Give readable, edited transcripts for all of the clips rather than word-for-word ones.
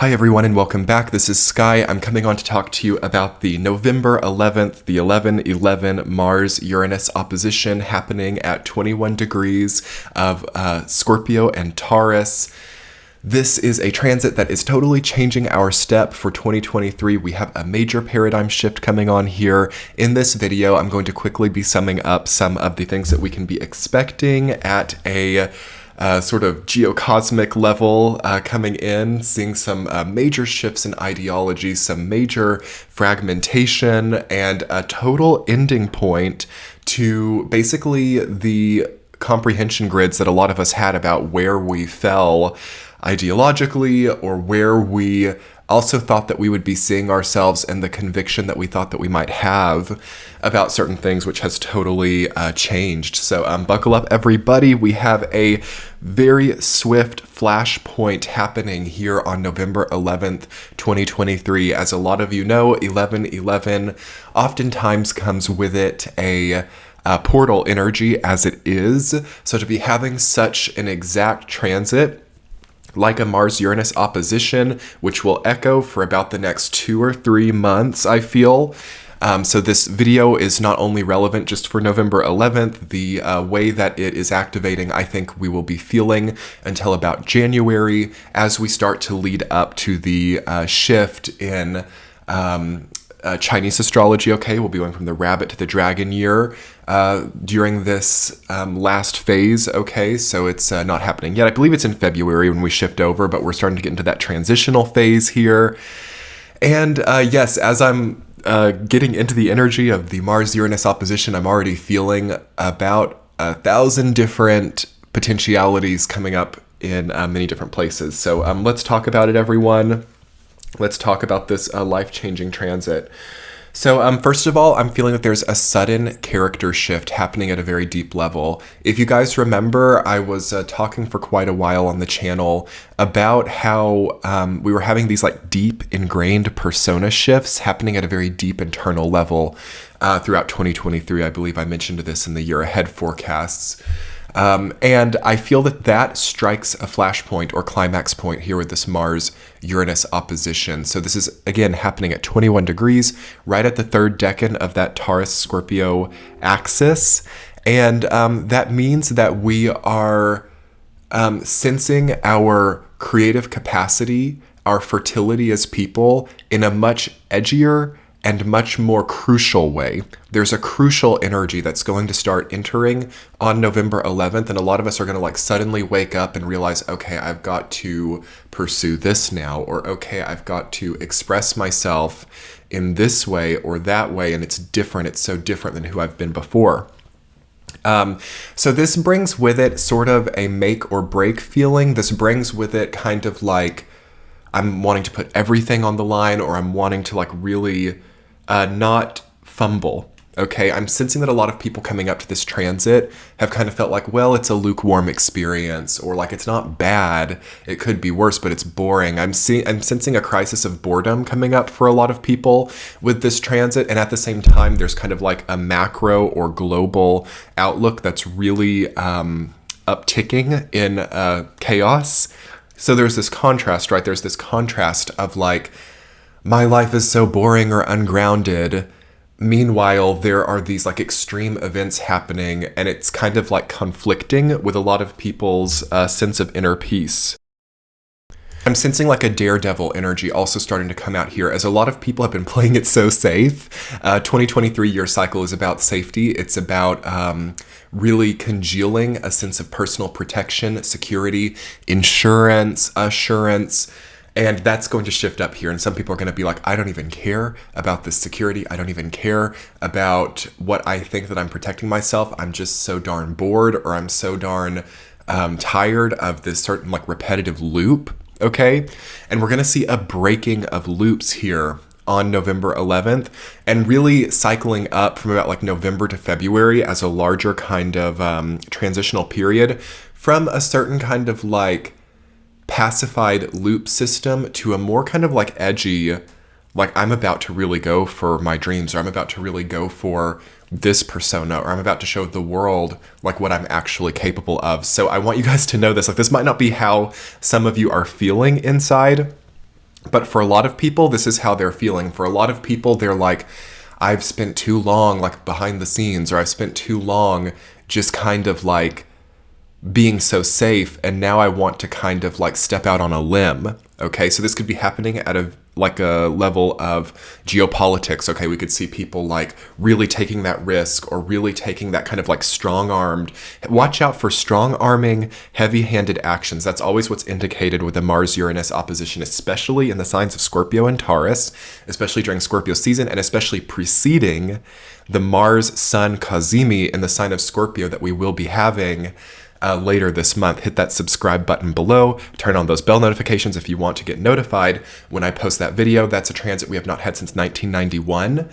Hi everyone and welcome back. This is Sky. I'm coming on to talk to you about the November 11th, the 11-11 Mars Uranus opposition happening at 21 degrees of Scorpio and Taurus. This is a transit that is totally changing our step for 2023. We have a major paradigm shift coming on here. In this video, I'm going to quickly be summing up some of the things that we can be expecting at a sort of geocosmic level coming in, seeing some major shifts in ideology, some major fragmentation, and a total ending point to basically the comprehension grids that a lot of us had about where we fell ideologically, or where we also thought that we would be seeing ourselves, and the conviction that we thought that we might have about certain things, which has totally changed. So buckle up, everybody. We have a very swift flashpoint happening here on November 11th, 2023. As a lot of you know, 11-11 oftentimes comes with it a portal energy as it is. So to be having such an exact transit like a Mars Uranus opposition, which will echo for about the next 2 or 3 months, I feel. So this video is not only relevant just for November 11th, the way that it is activating, I think we will be feeling until about January as we start to lead up to the shift in Chinese astrology. Okay, we'll be going from the rabbit to the dragon year during this last phase. Okay, so it's not happening yet. I believe it's in February when we shift over, but we're starting to get into that transitional phase here. And yes, as I'm getting into the energy of the Mars-Uranus opposition, I'm already feeling about 1,000 different potentialities coming up in many different places. So let's talk about it, everyone. Let's talk about this life-changing transit. So first of all, I'm feeling that there's a sudden character shift happening at a very deep level. If you guys remember, I was talking for quite a while on the channel about how we were having these like deep ingrained persona shifts happening at a very deep internal level throughout 2023. I believe I mentioned this in the year ahead forecasts. And I feel that that strikes a flashpoint or climax point here with this Mars-Uranus opposition. So this is, again, happening at 21 degrees, right at the third decan of that Taurus-Scorpio axis. And that means that we are sensing our creative capacity, our fertility as people in a much edgier and much more crucial way. There's a crucial energy that's going to start entering on November 11th, and a lot of us are going to like suddenly wake up and realize, okay, I've got to pursue this now, or okay, I've got to express myself in this way or that way, and it's different. It's so different than who I've been before. So this brings with it sort of a make or break feeling. This brings with it kind of like I'm wanting to put everything on the line, or I'm wanting to like really not fumble. Okay, I'm sensing that a lot of people coming up to this transit have kind of felt like, well, it's a lukewarm experience, or like it's not bad, it could be worse, but it's boring. I'm sensing a crisis of boredom coming up for a lot of people with this transit, and at the same time, there's kind of like a macro or global outlook that's really upticking in chaos. So there's this contrast, right? There's this contrast of like, my life is so boring or ungrounded. Meanwhile, there are these like extreme events happening, and it's kind of like conflicting with a lot of people's sense of inner peace. I'm sensing like a daredevil energy also starting to come out here, as a lot of people have been playing it so safe. 2023 year cycle is about safety. It's about really congealing a sense of personal protection, security, insurance, assurance. And that's going to shift up here. And some people are going to be like, I don't even care about this security. I don't even care about what I think that I'm protecting myself. I'm just so darn bored, or I'm so darn tired of this certain like repetitive loop. Okay. And we're going to see a breaking of loops here on November 11th, and really cycling up from about like November to February as a larger kind of transitional period from a certain kind of like pacified loop system to a more kind of like edgy, like I'm about to really go for my dreams, or I'm about to really go for this persona, or I'm about to show the world like what I'm actually capable of. So I want you guys to know this, like this might not be how some of you are feeling inside, But for a lot of people, this is how they're feeling. For a lot of people, they're like, I've spent too long like behind the scenes, or I've spent too long just kind of like being so safe, and now I want to kind of like step out on a limb. Okay, so this could be happening at a level of geopolitics. Okay, we could see people like really taking that risk, or really taking that kind of like strong-armed. Watch out for strong-arming, heavy-handed actions. That's always what's indicated with the Mars Uranus opposition, especially in the signs of Scorpio and Taurus, especially during Scorpio season, and especially preceding the Mars Sun Cazimi in the sign of Scorpio that we will be having later this month. Hit that subscribe button below. Turn on those bell notifications if you want to get notified when I post that video. That's a transit we have not had since 1991.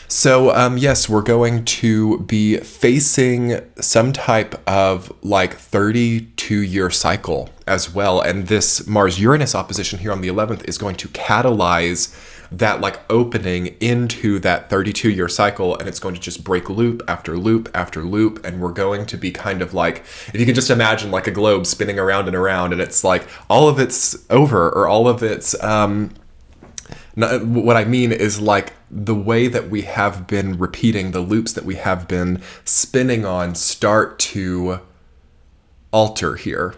So yes, we're going to be facing some type of like 32-year cycle as well. And this Mars-Uranus opposition here on the 11th is going to catalyze that like opening into that 32-year cycle, and it's going to just break loop after loop after loop, and we're going to be kind of like, if you can just imagine like a globe spinning around and around, and it's like all of it's over, or all of it's what I mean is like the way that we have been repeating, the loops that we have been spinning on start to alter here.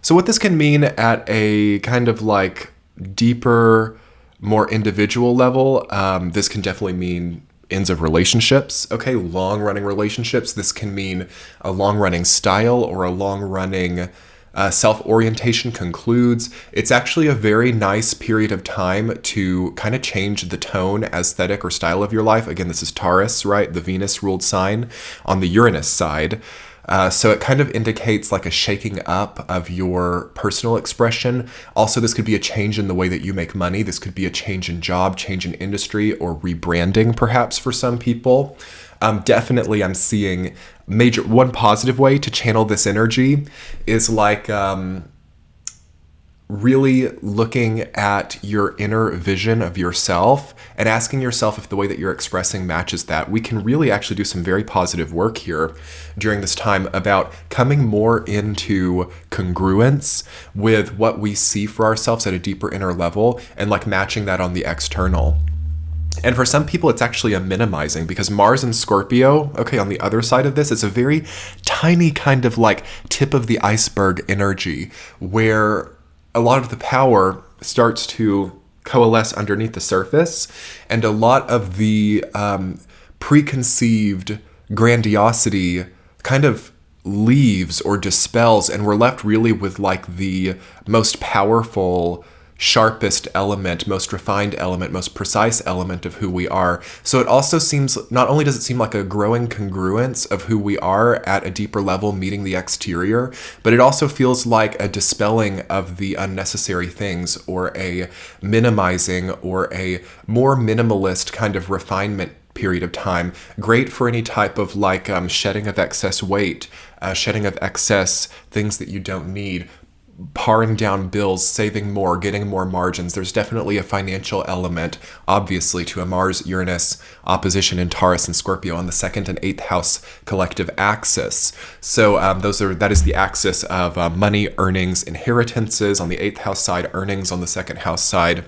So what this can mean at a kind of like deeper, more individual level, this can definitely mean ends of relationships, okay, long-running relationships. This can mean a long-running style, or a long-running self-orientation concludes. It's actually a very nice period of time to kind of change the tone, aesthetic, or style of your life. Again, this is Taurus, right? The Venus-ruled sign on the Uranus side. So it kind of indicates like a shaking up of your personal expression. Also, this could be a change in the way that you make money. This could be a change in job, change in industry, or rebranding perhaps for some people. Definitely I'm seeing one positive way to channel this energy is like really looking at your inner vision of yourself and asking yourself if the way that you're expressing matches that. We can really actually do some very positive work here during this time about coming more into congruence with what we see for ourselves at a deeper inner level, and like matching that on the external. And for some people, it's actually a minimizing, because Mars and Scorpio, okay, on the other side of this, it's a very tiny kind of like tip of the iceberg energy, where a lot of the power starts to coalesce underneath the surface, and a lot of the preconceived grandiosity kind of leaves or dispels, and we're left really with like the most powerful, sharpest element, most refined element, most precise element of who we are. So it also seems, not only does it seem like a growing congruence of who we are at a deeper level meeting the exterior, but it also feels like a dispelling of the unnecessary things, or a minimizing, or a more minimalist kind of refinement period of time. Great for any type of like shedding of excess weight, shedding of excess things that you don't need, paring down bills, saving more, getting more margins. There's definitely a financial element, obviously, to a Mars-Uranus opposition in Taurus and Scorpio on the 2nd and 8th house collective axis. So that is the axis of money, earnings, inheritances on the 8th house side, earnings on the 2nd house side.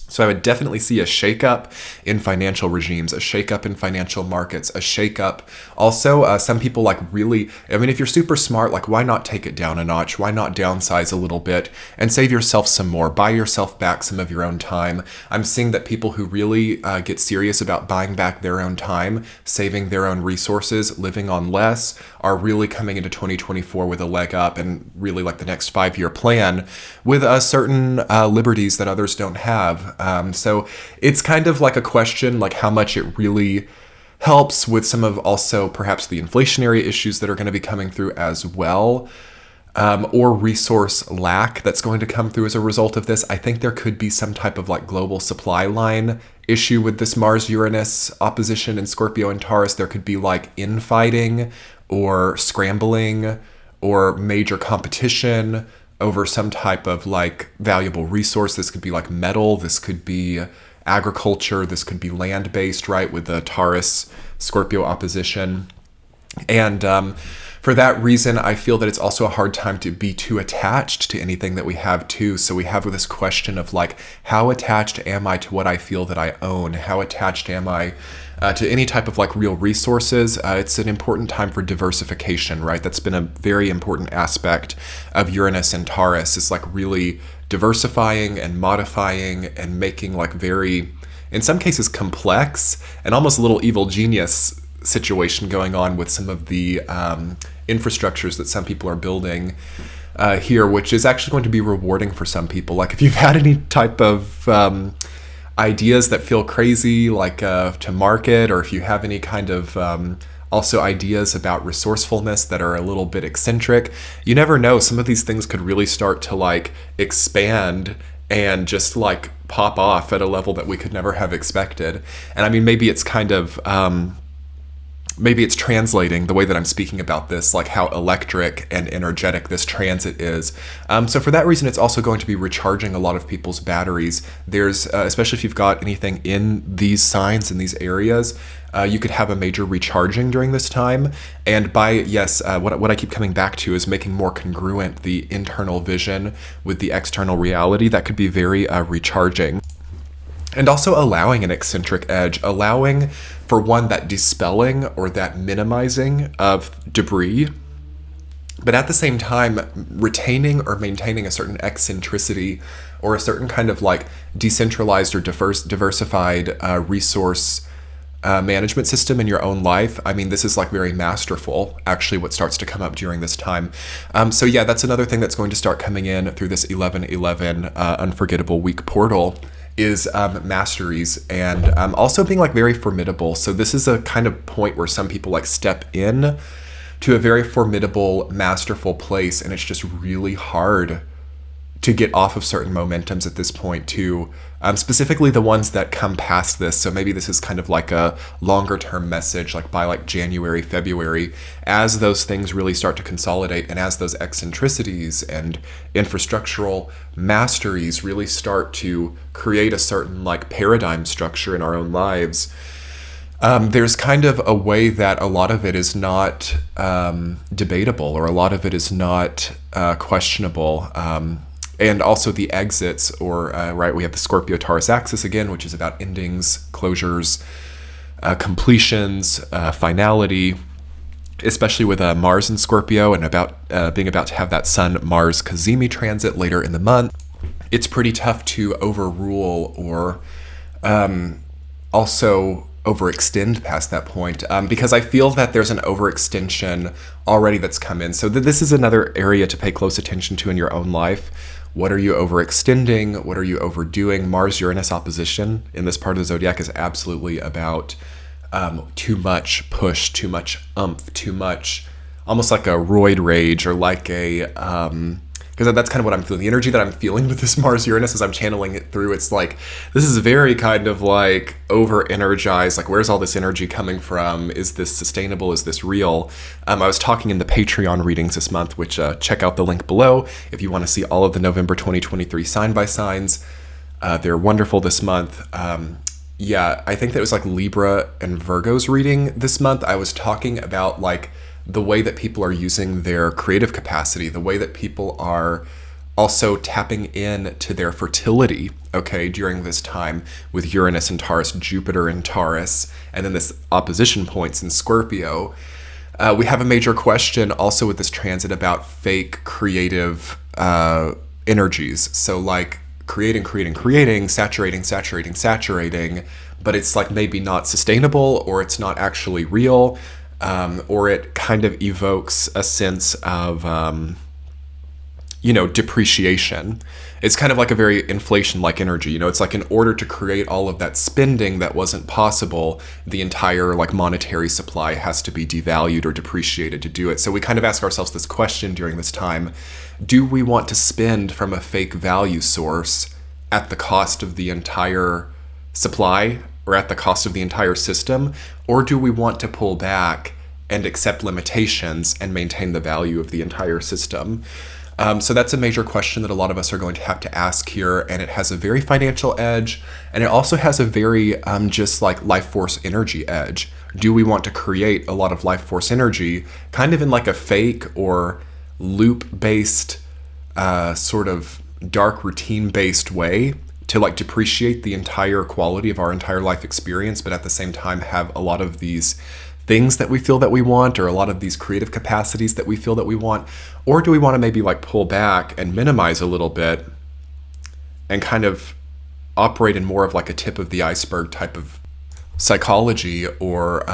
So I would definitely see a shakeup in financial regimes, a shakeup in financial markets, a shakeup. Also, some people like really, I mean, if you're super smart, like why not take it down a notch? Why not downsize a little bit and save yourself some more? Buy yourself back some of your own time. I'm seeing that people who really get serious about buying back their own time, saving their own resources, living on less, are really coming into 2024 with a leg up, and really like the next 5-year plan with certain liberties that others don't have. So it's kind of like a question, like how much it really helps with some of also perhaps the inflationary issues that are going to be coming through as well, or resource lack that's going to come through as a result of this. I think there could be some type of like global supply line issue with this Mars-Uranus opposition in Scorpio and Taurus. There could be like infighting or scrambling or major competition over some type of like valuable resource. This could be like metal, this could be agriculture, this could be land-based, right, with the Taurus Scorpio opposition. And For that reason, I feel that it's also a hard time to be too attached to anything that we have too. So we have this question of like, how attached am I to what I feel that I own? How attached am I to any type of like real resources? It's an important time for diversification, right? That's been a very important aspect of Uranus and Taurus, is like really diversifying and modifying and making like very, in some cases, complex and almost a little evil genius situation going on with some of the infrastructures that some people are building here, which is actually going to be rewarding for some people. Like if you've had any type of ideas that feel crazy, like to market, or if you have any kind of also ideas about resourcefulness that are a little bit eccentric, you never know. Some of these things could really start to like expand and just like pop off at a level that we could never have expected. And I mean, maybe it's kind of maybe it's translating the way that I'm speaking about this, like how electric and energetic this transit is. So for that reason, it's also going to be recharging a lot of people's batteries. There's, especially if you've got anything in these signs, in these areas, you could have a major recharging during this time. And by, yes, what I keep coming back to is making more congruent the internal vision with the external reality. That could be very recharging. And also allowing an eccentric edge, allowing for one, that dispelling or that minimizing of debris, but at the same time retaining or maintaining a certain eccentricity or a certain kind of like decentralized or diversified resource management system in your own life. I mean, this is like very masterful, actually, what starts to come up during this time. So yeah, that's another thing that's going to start coming in through this 11/11 unforgettable week portal, is masteries, and also being like very formidable. So this is a kind of point where some people like step in to a very formidable, masterful place, and it's just really hard to get off of certain momentums at this point too, specifically the ones that come past this. So maybe this is kind of like a longer term message, like by like January, February, as those things really start to consolidate, and as those eccentricities and infrastructural masteries really start to create a certain like paradigm structure in our own lives. There's kind of a way that a lot of it is not debatable, or a lot of it is not questionable. And also the exits, or right, we have the Scorpio Taurus axis again, which is about endings, closures, completions, finality, especially with Mars in Scorpio, and about being about to have that Sun Mars Cazimi transit later in the month. It's pretty tough to overrule or also overextend past that point, because I feel that there's an overextension already that's come in. So this is another area to pay close attention to in your own life. What are you overextending? What are you overdoing? Mars Uranus opposition in this part of the zodiac is absolutely about too much push, too much oomph, too much, almost like a roid rage, or like a because that's kind of what I'm feeling. The energy that I'm feeling with this Mars Uranus as I'm channeling it through, it's like, this is very kind of like over-energized. Like, where's all this energy coming from? Is this sustainable? Is this real? I was talking in the Patreon readings this month, which check out the link below if you want to see all of the November 2023 sign-by-signs. They're wonderful this month. Yeah, I think that it was like Libra and Virgo's reading this month. I was talking about like the way that people are using their creative capacity, the way that people are also tapping in to their fertility, okay, during this time with Uranus and Taurus, Jupiter and Taurus, and then this opposition points in Scorpio. We have a major question also with this transit about fake creative energies. So like creating, saturating, but it's like maybe not sustainable, or it's not actually real. Or it kind of evokes a sense of, depreciation. It's kind of like a very inflation-like energy. It's like in order to create all of that spending that wasn't possible, the entire like monetary supply has to be devalued or depreciated to do it. So we kind of ask ourselves this question during this time: do we want to spend from a fake value source at the cost of the entire supply, or at the cost of the entire system? Or do we want to pull back and accept limitations and maintain the value of the entire system? So that's a major question that a lot of us are going to have to ask here, and it has a very financial edge, and it also has a very just like life force energy edge. do we want to create a lot of life force energy kind of in like a fake or loop-based sort of dark routine-based way to like depreciate the entire quality of our entire life experience, but at the same time have a lot of these things that we feel that we want, or a lot of these creative capacities that we feel that we want? Or do we want to maybe like pull back and minimize a little bit and kind of operate in more of like a tip of the iceberg type of psychology or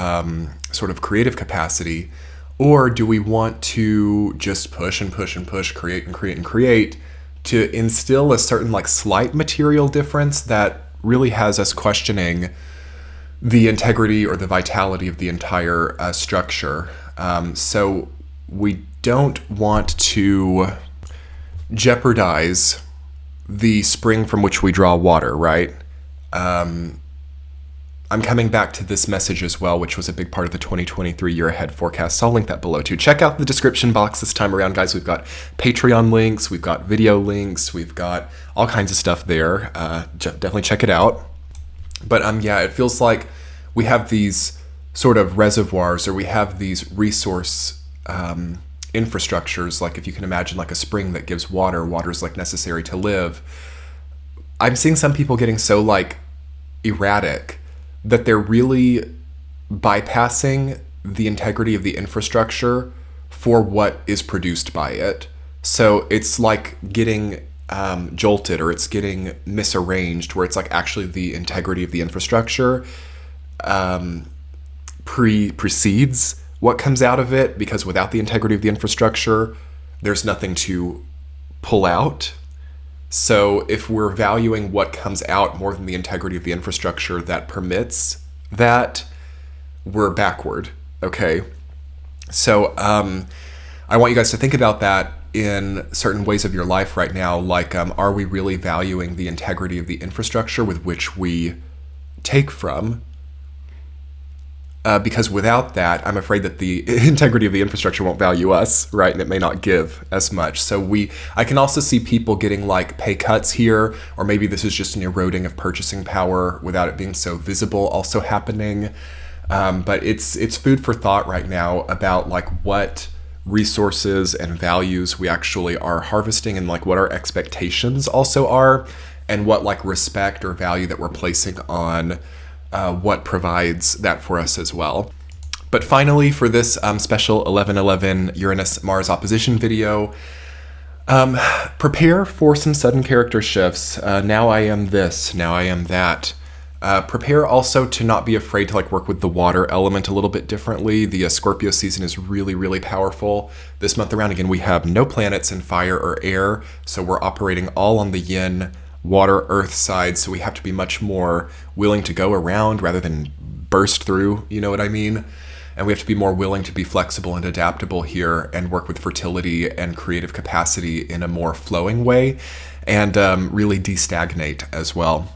sort of creative capacity? Or do we want to just push and push and push, create and create and create, to instill a certain like slight material difference that really has us questioning the integrity or the vitality of the entire structure? So we don't want to jeopardize the spring from which we draw water, right? I'm coming back to this message as well, which was a big part of the 2023 year ahead forecast. So I'll link that below too. Check out the description box this time around, guys. We've got Patreon links, we've got video links, we've got all kinds of stuff there. Definitely check it out. But yeah, it feels like we have these sort of reservoirs, or we have these resource infrastructures. Like if you can imagine like a spring that gives water, water is like necessary to live. I'm seeing some people getting so like erratic that they're really bypassing the integrity of the infrastructure for what is produced by it. So it's like getting jolted, or it's getting misarranged, where it's like actually the integrity of the infrastructure precedes what comes out of it, because without the integrity of the infrastructure, there's nothing to pull out. So if we're valuing what comes out more than the integrity of the infrastructure that permits that, we're backward, okay? So I want you guys to think about that in certain ways of your life right now. Like, are we really valuing the integrity of the infrastructure with which we take from? Because without that, I'm afraid that the integrity of the infrastructure won't value us, right? And it may not give as much. So I can also see people getting like pay cuts here, or maybe this is just an eroding of purchasing power without it being so visible also happening. But it's food for thought right now about like what resources and values we actually are harvesting, and like what our expectations also are, and what like respect or value that we're placing on what provides that for us as well. But finally, for this special 11/11 Uranus-Mars opposition video, prepare for some sudden character shifts. Now I am this, now I am that. Prepare also to not be afraid to like work with the water element a little bit differently. The Scorpio season is really, really powerful this month around. Again, we have no planets in fire or air, so we're operating all on the yin, water, earth side, so we have to be much more willing to go around rather than burst through, you know what I mean? And we have to be more willing to be flexible and adaptable here, and work with fertility and creative capacity in a more flowing way, and really destagnate as well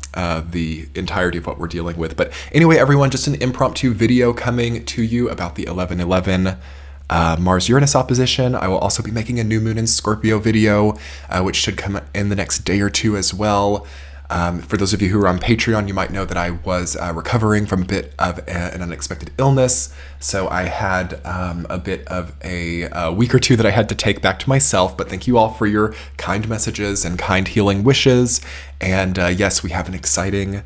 the entirety of what we're dealing with. But anyway, everyone, just an impromptu video coming to you about the 11/11 Mars Uranus opposition. I will also be making a new moon in Scorpio video, which should come in the next day or two as well. For those of you who are on Patreon, you might know that I was recovering from a bit of an unexpected illness. So I had a bit of a week or two that I had to take back to myself. But thank you all for your kind messages and kind healing wishes. And yes, we have an exciting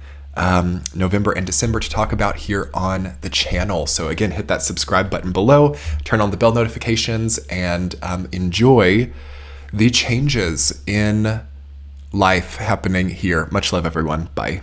November and December to talk about here on the channel. So again, hit that subscribe button below, turn on the bell notifications, and enjoy the changes in life happening here. Much love, everyone. Bye.